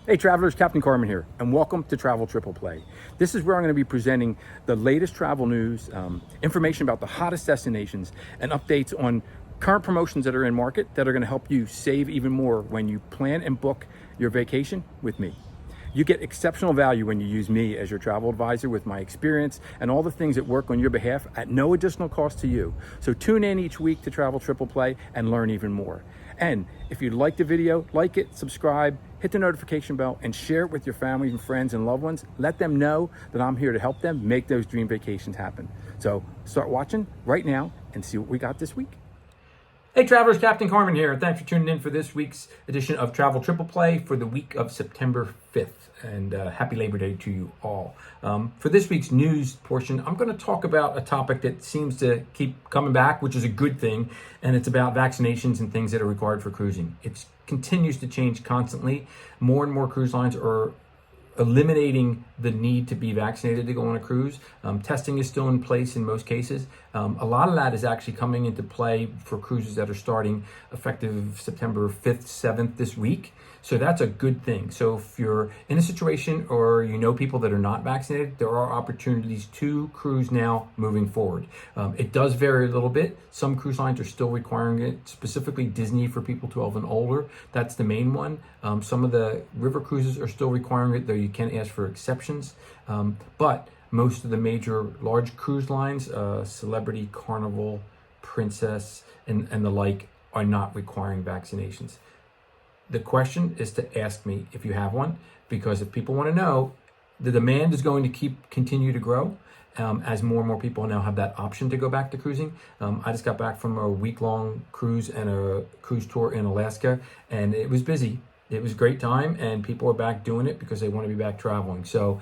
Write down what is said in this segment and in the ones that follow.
Hey travelers, Captain Carmen here, and welcome to Travel Triple Play. This is where I'm going to be presenting the latest travel news, information about the hottest destinations, and updates on current promotions that are in market that are going to help you save even more when you plan and book your vacation with me. You get exceptional value when you use me as your travel advisor with my experience and all the things that work on your behalf at no additional cost to you. So tune in each week to Travel Triple Play and learn even more. And if you like the video, like it, subscribe, hit the notification bell, and share it with your family and friends and loved ones. Let them know that I'm here to help them make those dream vacations happen. So start watching right now and see what we got this week. Hey travelers, Captain Carmen here. Thanks for tuning in for this week's edition of Travel Triple Play for the week of September 5th. And happy Labor Day to you all. For this week's news portion, I'm going to talk about a topic that seems to keep coming back, which is a good thing, and it's about vaccinations and things that are required for cruising. It continues to change constantly. More and more cruise lines are eliminating the need to be vaccinated to go on a cruise. Testing is still in place in most cases. A lot of that is actually coming into play for cruises that are starting effective September 5th, 7th this week. So that's a good thing. So if you're in a situation or you know people that are not vaccinated, there are opportunities to cruise now moving forward. It does vary a little bit. Some cruise lines are still requiring it, specifically Disney for people 12 and older. That's the main one. Some of the river cruises are still requiring it, though you can ask for exceptions. But most of the major large cruise lines, Celebrity, Carnival, Princess, and the like, are not requiring vaccinations. The question is to ask me if you have one, because if people want to know, the demand is going to continue to grow as more and more people now have that option to go back to cruising. I just got back from a week-long cruise and a cruise tour in Alaska, and it was busy. It was a great time, and people are back doing it because they want to be back traveling. So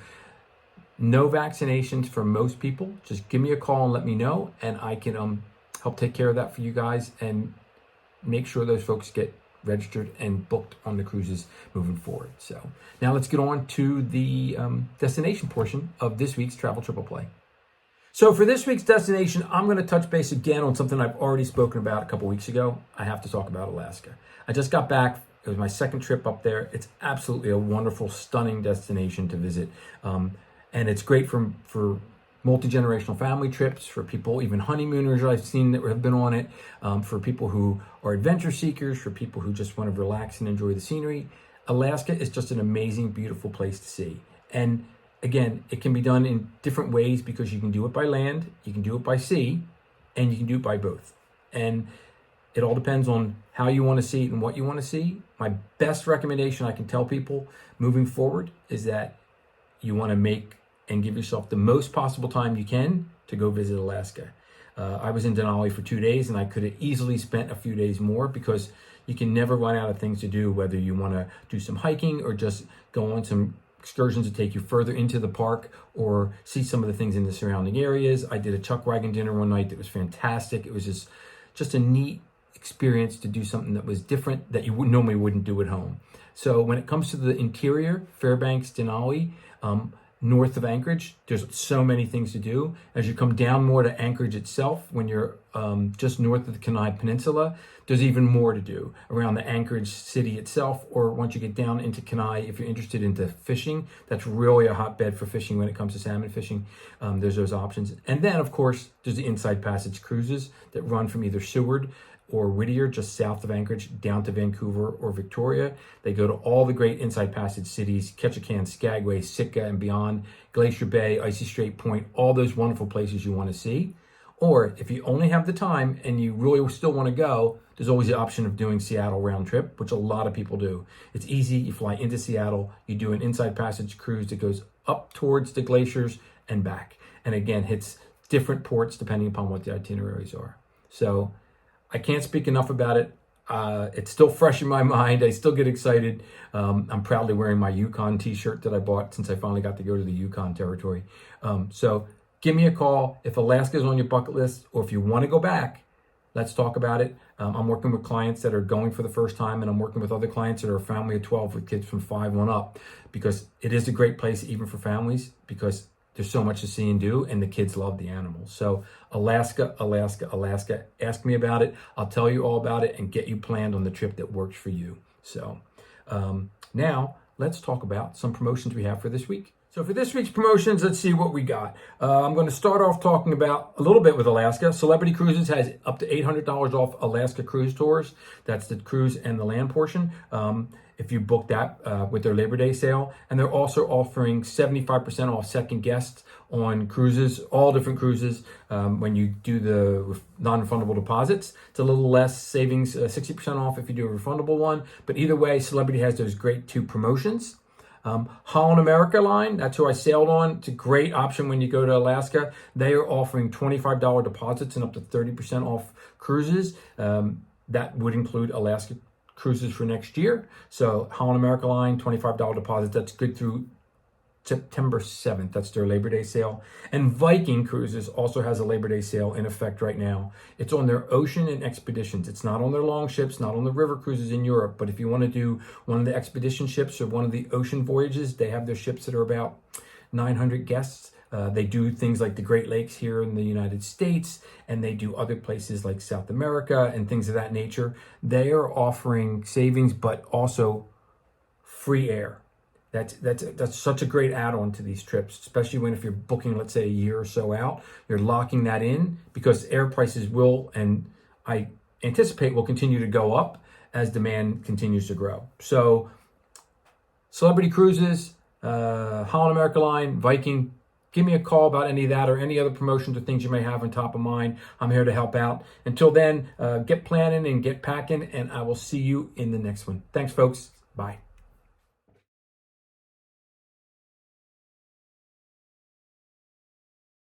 no vaccinations for most people. Just give me a call and let me know, and I can help take care of that for you guys and make sure those folks get registered and booked on the cruises moving forward. So now let's get on to the destination portion of this week's Travel Triple Play. So for this week's destination, I'm going to touch base again on something I've already spoken about a couple weeks ago. I have to talk about Alaska. I just got back. It was my second trip up there. It's absolutely a wonderful, stunning destination to visit. And it's great for multi-generational family trips, for people, even honeymooners I've seen that have been on it, for people who are adventure seekers, for people who just want to relax and enjoy the scenery. Alaska is just an amazing, beautiful place to see. And again, it can be done in different ways because you can do it by land, you can do it by sea, and you can do it by both. And it all depends on how you want to see it and what you want to see. My best recommendation I can tell people moving forward is that you want to make and give yourself the most possible time you can to go visit Alaska. I was in Denali for 2 days, and I could have easily spent a few days more because you can never run out of things to do, whether you want to do some hiking or just go on some excursions to take you further into the park or see some of the things in the surrounding areas. I did a chuck wagon dinner one night that was fantastic. It was just a neat experience to do something that was different that you normally wouldn't do at home. So when it comes to the interior, Fairbanks, Denali, north of Anchorage, there's so many things to do. As you come down more to Anchorage itself, when you're just north of the Kenai Peninsula, there's even more to do around the Anchorage city itself, or once you get down into Kenai, if you're interested into fishing, that's really a hotbed for fishing when it comes to salmon fishing. There's those options. And then, of course, there's the Inside Passage cruises that run from either Seward or Whittier, just south of Anchorage, down to Vancouver or Victoria. They go to all the great Inside Passage cities, Ketchikan, Skagway, Sitka, and beyond, Glacier Bay, Icy Strait Point, all those wonderful places you want to see. Or if you only have the time and you really still want to go, there's always the option of doing Seattle round trip, which a lot of people do. It's easy. You fly into Seattle, you do an Inside Passage cruise that goes up towards the glaciers and back. And again, hits different ports depending upon what the itineraries are. So I can't speak enough about it. It's still fresh in my mind. I still get excited. I'm proudly wearing my Yukon t-shirt that I bought since I finally got to go to the Yukon territory. So give me a call if Alaska's on your bucket list, or if you want to go back, let's talk about it. I'm working with clients that are going for the first time, and I'm working with other clients that are a family of 12 with kids from 5 on up, because it is a great place even for families, because there's so much to see and do, and the kids love the animals. So Alaska, Alaska, Alaska. Ask me about it. I'll tell you all about it and get you planned on the trip that works for you. So now let's talk about some promotions we have for this week. So for this week's promotions, let's see what we got. I'm going to start off talking about a little bit with Alaska. Celebrity Cruises has up to $800 off Alaska cruise tours. That's the cruise and the land portion. If you book that with their Labor Day sale. And they're also offering 75% off second guests on cruises, all different cruises, when you do the non-refundable deposits. It's a little less savings, 60% off if you do a refundable one. But either way, Celebrity has those great two promotions. Holland America line, that's who I sailed on. It's a great option when you go to Alaska. They are offering $25 deposits and up to 30% off cruises. That would include Alaska cruises for next year. So Holland America line, $25 deposits. That's good through September 7th. That's their Labor Day sale. And Viking Cruises also has a Labor Day sale in effect right now. It's on their ocean and expeditions. It's not on their long ships, not on the river cruises in Europe. But if you want to do one of the expedition ships or one of the ocean voyages, they have their ships that are about 900 guests. They do things like the Great Lakes here in the United States, and they do other places like South America and things of that nature. They are offering savings, but also free air. That's such a great add-on to these trips, especially when if you're booking, let's say, a year or so out, you're locking that in because air prices will, and I anticipate will continue to go up as demand continues to grow. So Celebrity Cruises, Holland America Line, Viking, give me a call about any of that or any other promotions or things you may have on top of mind. I'm here to help out. Until then, get planning and get packing, and I will see you in the next one. Thanks, folks. Bye.